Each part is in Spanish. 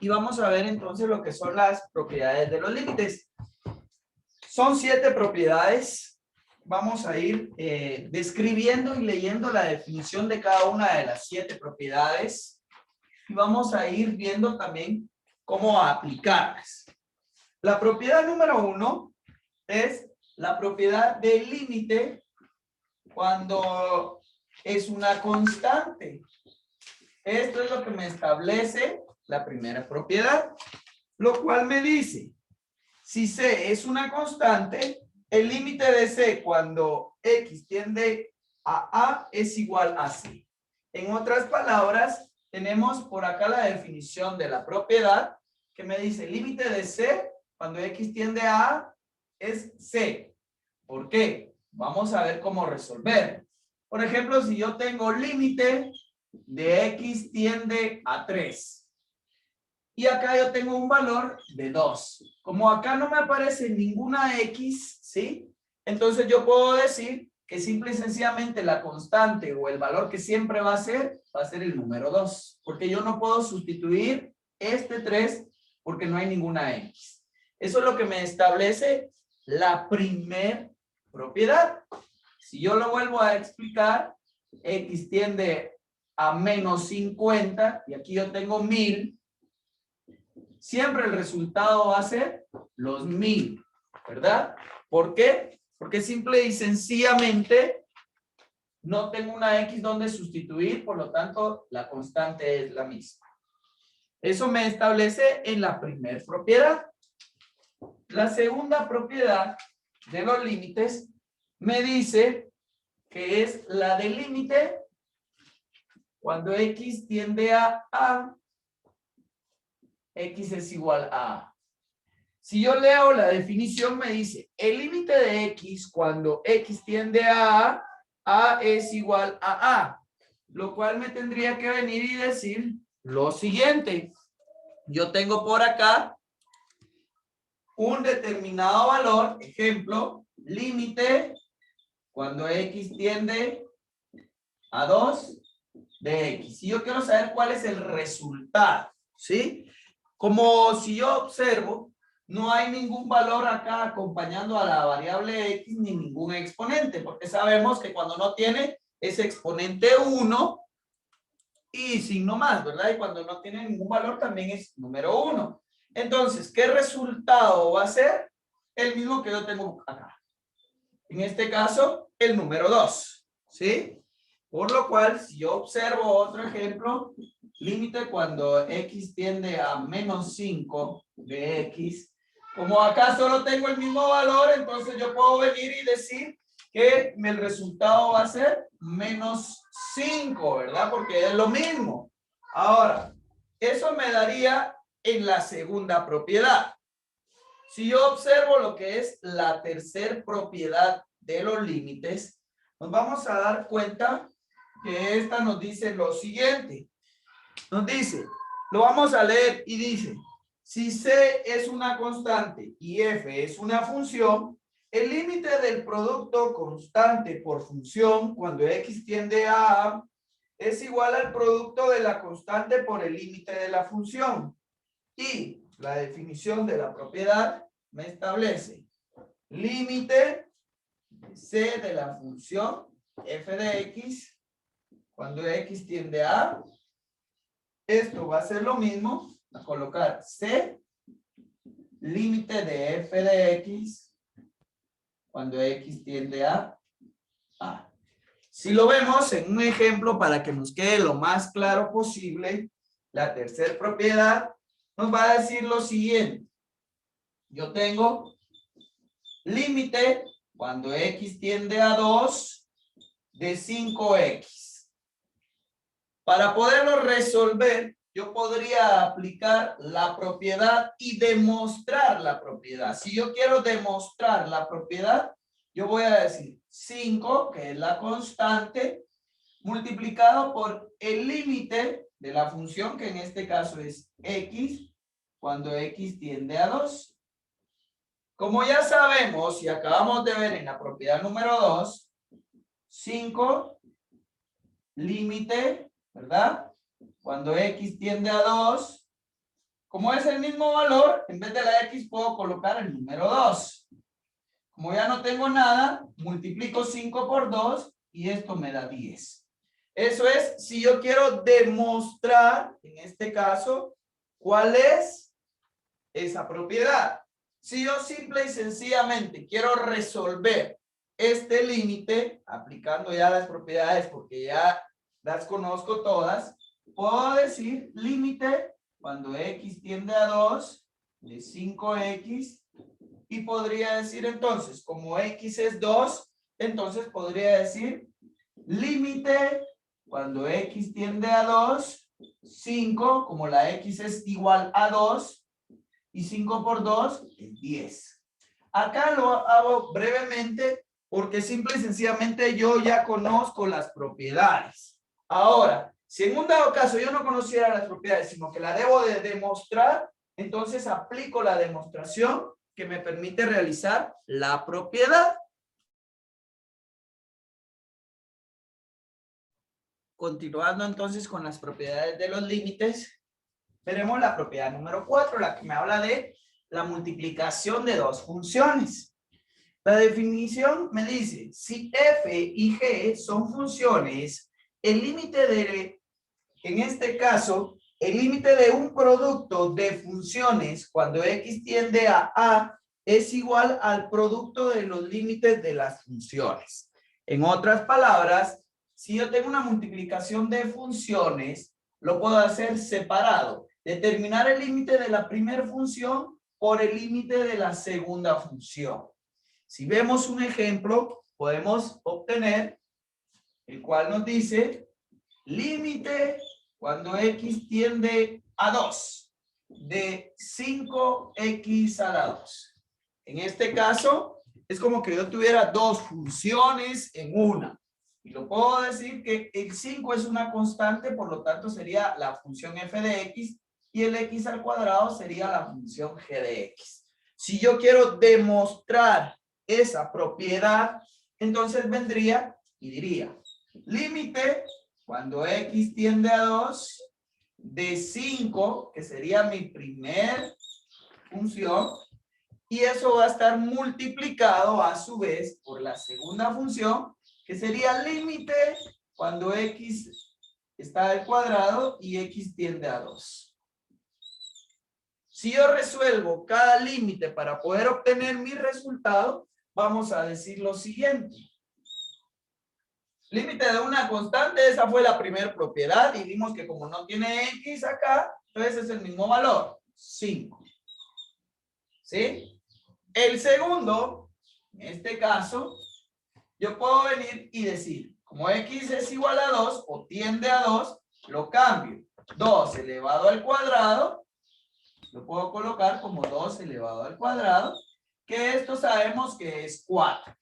y vamos a ver entonces lo que son las propiedades de los límites. Son 7 propiedades. Vamos a ir describiendo y leyendo la definición de cada una de las 7 propiedades y vamos a ir viendo también cómo aplicarlas. La propiedad número 1 es la propiedad del límite cuando es una constante. Esto es lo que me establece la primera propiedad, lo cual me dice, si C es una constante, el límite de C cuando X tiende a A es igual a C. En otras palabras, tenemos por acá la definición de la propiedad que me dice, el límite de C cuando X tiende a A es C. ¿Por qué? Vamos a ver cómo resolver. Por ejemplo, si yo tengo límite de X tiende a 3. Y acá yo tengo un valor de 2. Como acá no me aparece ninguna X, ¿sí? Entonces yo puedo decir que simple y sencillamente la constante o el valor que siempre va a ser el número 2. Porque yo no puedo sustituir este 3 porque no hay ninguna X. Eso es lo que me establece la primer propiedad. Si yo lo vuelvo a explicar, X tiende a menos 50 y aquí yo tengo 1000. Siempre el resultado va a ser los 1000, ¿verdad? ¿Por qué? Porque simple y sencillamente no tengo una X donde sustituir, por lo tanto la constante es la misma. Eso me establece en la primera propiedad. La segunda propiedad de los límites me dice que es la del límite cuando X tiende a A. X es igual a A. Si yo leo la definición me dice, el límite de X cuando X tiende a A es igual a A. Lo cual me tendría que venir y decir lo siguiente. Yo tengo por acá un determinado valor, ejemplo, límite cuando X tiende a 2 de X. Si yo quiero saber cuál es el resultado, ¿sí? Como si yo observo, no hay ningún valor acá acompañando a la variable X ni ningún exponente, porque sabemos que cuando no tiene es exponente 1 y signo más, ¿verdad? Y cuando no tiene ningún valor también es número 1. Entonces, ¿qué resultado va a ser? El mismo que yo tengo acá. En este caso, el número 2, ¿sí? Por lo cual, si yo observo otro ejemplo, límite cuando X tiende a menos 5 de X, como acá solo tengo el mismo valor, entonces yo puedo venir y decir que el resultado va a ser menos 5, ¿verdad? Porque es lo mismo. Ahora, eso me daría en la segunda propiedad. Si yo observo lo que es la tercera propiedad de los límites, nos vamos a dar cuenta que esta nos dice lo siguiente. Nos dice, lo vamos a leer y dice, si C es una constante y F es una función, el límite del producto constante por función cuando X tiende a A es igual al producto de la constante por el límite de la función. Y la definición de la propiedad me establece límite C de la función f de X cuando X tiende a A. Esto va a ser lo mismo, a colocar C, límite de f de X cuando X tiende a A. Si lo vemos en un ejemplo para que nos quede lo más claro posible, la tercera propiedad nos va a decir lo siguiente. Yo tengo límite cuando X tiende a 2 de 5X. Para poderlo resolver, yo podría aplicar la propiedad y demostrar la propiedad. Si yo quiero demostrar la propiedad, yo voy a decir 5, que es la constante, multiplicado por el límite de la función, que en este caso es X, cuando X tiende a 2. Como ya sabemos y acabamos de ver en la propiedad número 2, 5, límite, ¿verdad? Cuando X tiende a 2, Como es el mismo valor, en vez de la X puedo colocar el número 2. Como ya no tengo nada, multiplico 5 por 2 y esto me da 10. Eso es si yo quiero demostrar, en este caso, cuál es esa propiedad. Si yo simple y sencillamente quiero resolver este límite, aplicando ya las propiedades porque ya las conozco todas, puedo decir límite cuando X tiende a 2 de 5X. Y podría decir entonces, como X es 2, entonces podría decir límite cuando X tiende a 2, 5, como la X es igual a 2, y 5 por 2 es 10. Acá lo hago brevemente porque simple y sencillamente yo ya conozco las propiedades. Ahora, si en un dado caso yo no conociera las propiedades, sino que la debo de demostrar, entonces aplico la demostración que me permite realizar la propiedad. Continuando entonces con las propiedades de los límites, veremos la propiedad número 4, la que me habla de la multiplicación de dos funciones. La definición me dice, si f y g son funciones, el límite de, en este caso, el límite de un producto de funciones cuando x tiende a es igual al producto de los límites de las funciones. En otras palabras, si yo tengo una multiplicación de funciones, lo puedo hacer separado. Determinar el límite de la primera función por el límite de la segunda función. Si vemos un ejemplo, podemos obtener el cual nos dice límite cuando x tiende a 2 de 5x a la 2. En este caso, es como que yo tuviera dos funciones en una. Y lo puedo decir que el 5 es una constante, por lo tanto sería la función f de x y el x al cuadrado sería la función g de x. Si yo quiero demostrar esa propiedad, entonces vendría y diría límite cuando x tiende a 2 de 5, que sería mi primer función, y eso va a estar multiplicado a su vez por la segunda función, que sería límite cuando x está al cuadrado y x tiende a 2. Si yo resuelvo cada límite para poder obtener mi resultado, vamos a decir lo siguiente. Límite de una constante, esa fue la primera propiedad y vimos que como no tiene x acá, entonces es el mismo valor, 5. ¿Sí? El segundo, en este caso, yo puedo venir y decir, como x es igual a 2 o tiende a 2, lo cambio. 2 elevado al cuadrado, lo puedo colocar como 2 elevado al cuadrado, que esto sabemos que es 4.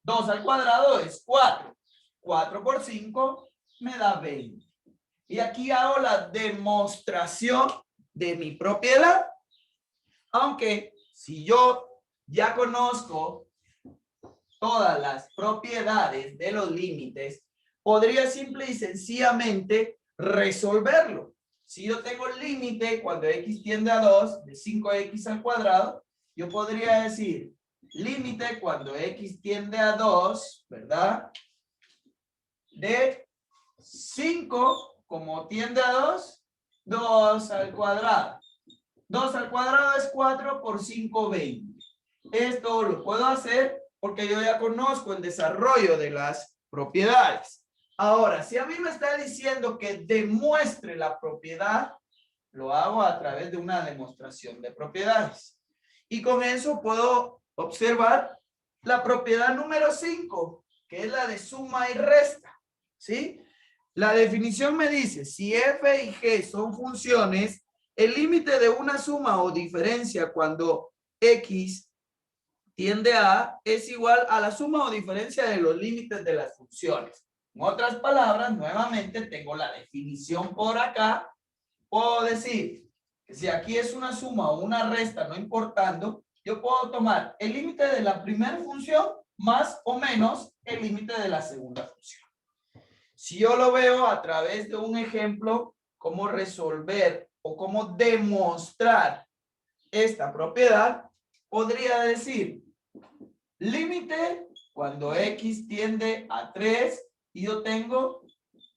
2 al cuadrado es 4. 4 por 5 me da 20. Y aquí hago la demostración de mi propiedad. Aunque si yo ya conozco todas las propiedades de los límites, podría simple y sencillamente resolverlo. Si yo tengo el límite cuando x tiende a 2 de 5x al cuadrado, yo podría decir límite cuando x tiende a 2, ¿verdad? De 5, como tiende a 2, 2 al cuadrado. 2 al cuadrado es 4 por 5, 20. Esto lo puedo hacer porque yo ya conozco el desarrollo de las propiedades. Ahora, si a mí me está diciendo que demuestre la propiedad, lo hago a través de una demostración de propiedades. Y con eso puedo observar la propiedad número 5, que es la de suma y resta. ¿Sí? La definición me dice, si f y g son funciones, el límite de una suma o diferencia cuando x tiende a es igual a la suma o diferencia de los límites de las funciones. En otras palabras, nuevamente tengo la definición por acá. Puedo decir que si aquí es una suma o una resta, no importando, yo puedo tomar el límite de la primera función más o menos el límite de la segunda función. Si yo lo veo a través de un ejemplo, cómo resolver o cómo demostrar esta propiedad, podría decir límite cuando x tiende a 3 y yo tengo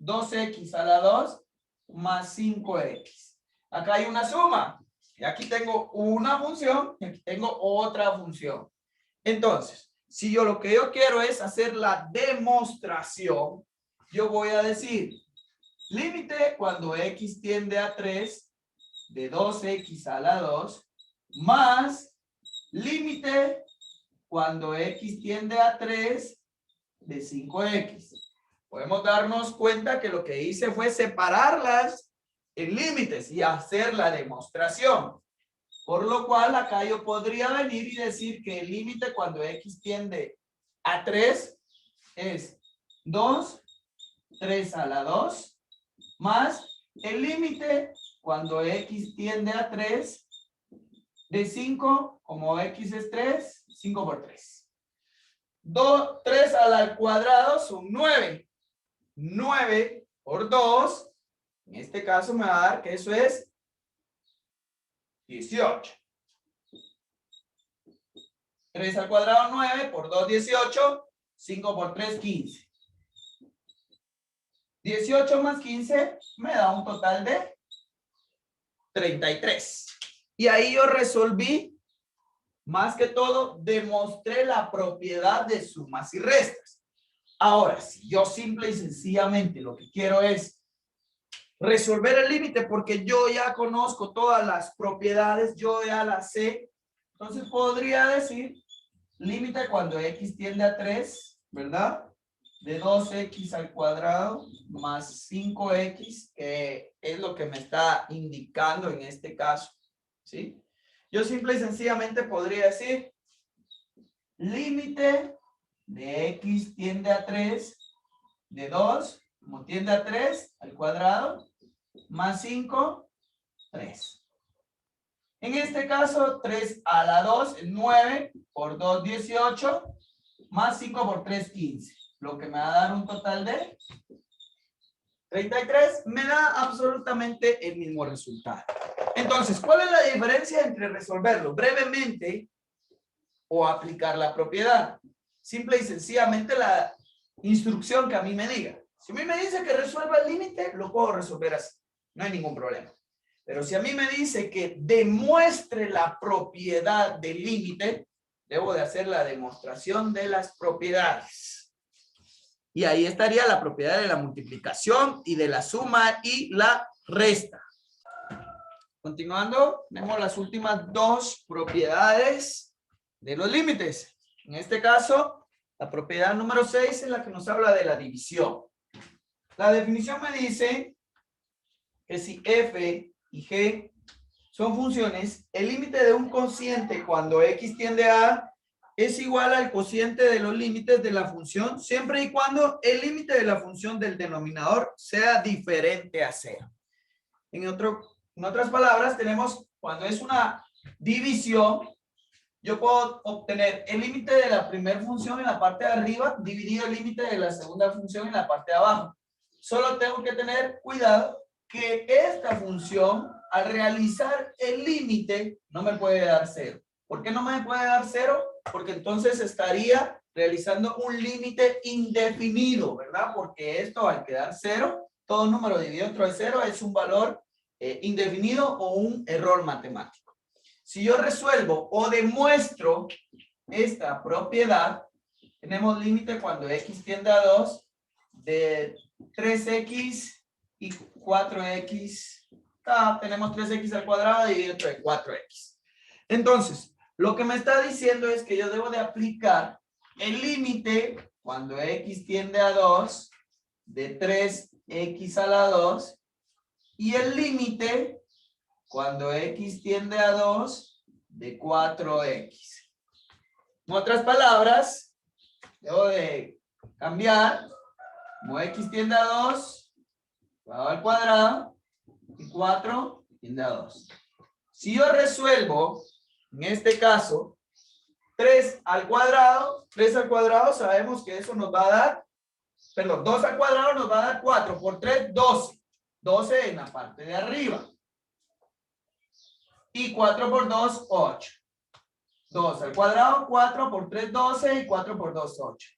2x a la 2 más 5x. Acá hay una suma. Y aquí tengo una función y aquí tengo otra función. Entonces, si yo lo que yo quiero es hacer la demostración, yo voy a decir límite cuando x tiende a 3 de 2x a la 2 más límite cuando x tiende a 3 de 5x. Podemos darnos cuenta que lo que hice fue separarlas en límites y hacer la demostración. Por lo cual acá yo podría venir y decir que el límite cuando x tiende a 3 es 2, 3 a la 2, más el límite cuando x tiende a 3 de 5, como x es 3, 5 por 3. 3 al cuadrado son 9. 9 por 2, en este caso me va a dar que eso es 18. 3 al cuadrado 9, por 2 18, 5 por 3 15. 18 más 15 me da un total de 33. Y ahí yo resolví, más que todo, demostré la propiedad de sumas y restas. Ahora, si yo simple y sencillamente lo que quiero es resolver el límite porque yo ya conozco todas las propiedades, yo ya las sé, entonces podría decir límite cuando x tiende a 3, ¿verdad? De 2x al cuadrado más 5x, que es lo que me está indicando en este caso, ¿sí? Yo simple y sencillamente podría decir límite de x tiende a 3 de 2, como tiende a 3 al cuadrado, más 5, 3. En este caso, 3 a la 2 es 9, por 2, 18, más 5 por 3, 15. Lo que me va a dar un total de 33, me da absolutamente el mismo resultado. Entonces, ¿cuál es la diferencia entre resolverlo brevemente o aplicar la propiedad? Simple y sencillamente la instrucción que a mí me diga. Si a mí me dice que resuelva el límite, lo puedo resolver así. No hay ningún problema. Pero si a mí me dice que demuestre la propiedad del límite, debo de hacer la demostración de las propiedades. Y ahí estaría la propiedad de la multiplicación y de la suma y la resta. Continuando, tenemos las últimas dos propiedades de los límites. En este caso, la propiedad número 6 es la que nos habla de la división. La definición me dice que si f y g son funciones, el límite de un cociente cuando x tiende a A es igual al cociente de los límites de la función siempre y cuando el límite de la función del denominador sea diferente a 0. En otras palabras, tenemos cuando es una división, yo puedo obtener el límite de la primera función en la parte de arriba dividido el límite de la segunda función en la parte de abajo. Solo tengo que tener cuidado que esta función, al realizar el límite, no me puede dar 0. ¿Por qué no me puede dar 0? Porque entonces estaría realizando un límite indefinido, ¿verdad? Porque esto al quedar 0, todo número dividido entre 0 es un valor indefinido o un error matemático. Si yo resuelvo o demuestro esta propiedad, tenemos límite cuando x tiende a 2 de 3x y 4x. Tenemos 3x al cuadrado dividido entre 4x. Entonces, lo que me está diciendo es que yo debo de aplicar el límite cuando x tiende a 2 de 3x a la 2 y el límite cuando x tiende a 2 de 4x. En otras palabras, debo de cambiar como x tiende a 2 al cuadrado y 4 tiende a 2. Si yo resuelvo, en este caso, 3 al cuadrado sabemos que eso nos va a dar, perdón, 2 al cuadrado nos va a dar 4 por 3, 12. 12 en la parte de arriba. Y 4 por 2, 8. 2 al cuadrado, 4 por 3, 12 y 4 por 2, 8.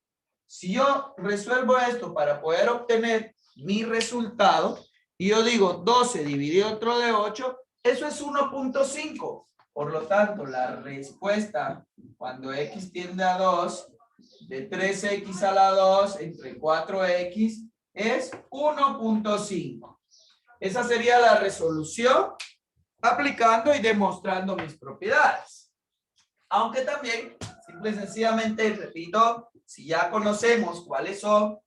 Si yo resuelvo esto para poder obtener mi resultado, y yo digo 12 dividido entre de 8, eso es 1.5. Por lo tanto, la respuesta cuando x tiende a 2, de 3x a la 2 entre 4x, es 1.5. Esa sería la resolución aplicando y demostrando mis propiedades. Aunque también, simple y sencillamente, repito, si ya conocemos cuáles son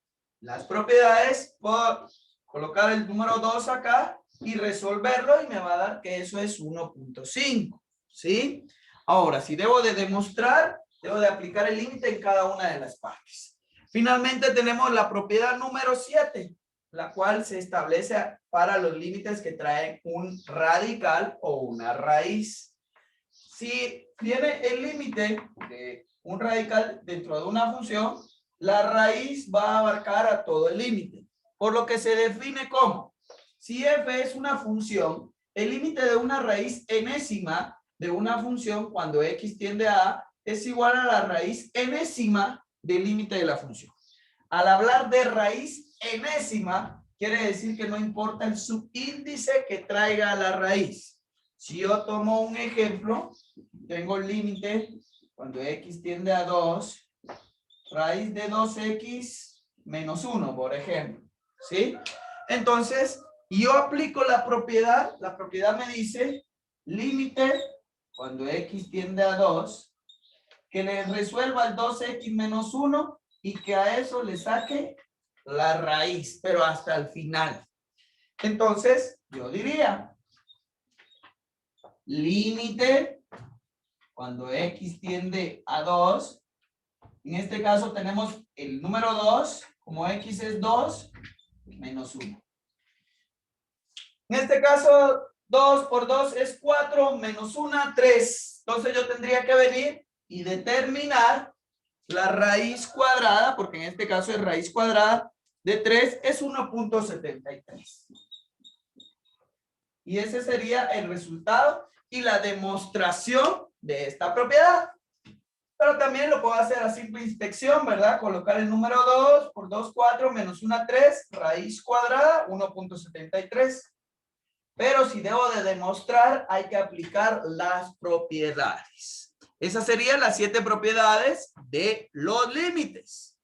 las propiedades, puedo colocar el número 2 acá y resolverlo y me va a dar que eso es 1.5. ¿Sí? Ahora, si debo de demostrar, debo de aplicar el límite en cada una de las partes. Finalmente tenemos la propiedad número 7, la cual se establece para los límites que traen un radical o una raíz. Si tiene el límite de un radical dentro de una función, la raíz va a abarcar a todo el límite, por lo que se define como, si f es una función, el límite de una raíz enésima de una función cuando x tiende a a es igual a la raíz enésima del límite de la función. Al hablar de raíz enésima, quiere decir que no importa el subíndice que traiga la raíz. Si yo tomo un ejemplo, tengo el límite cuando x tiende a 2, raíz de 2x menos 1, por ejemplo. ¿Sí? Entonces, yo aplico la propiedad me dice límite cuando x tiende a 2, que le resuelva el 2x menos 1 y que a eso le saque la raíz, pero hasta el final. Entonces, yo diría límite cuando x tiende a 2. En este caso tenemos el número 2, como x es 2, menos 1. En este caso, 2 por 2 es 4, menos 1, 3. Entonces yo tendría que venir y determinar la raíz cuadrada, porque en este caso es raíz cuadrada de 3, es 1.73. Y ese sería el resultado y la demostración de esta propiedad. Pero también lo puedo hacer a simple inspección, ¿verdad? Colocar el número 2 por 2, 4, menos 1, 3, raíz cuadrada, 1.73. Pero si debo de demostrar, hay que aplicar las propiedades. Esas serían las 7 propiedades de los límites.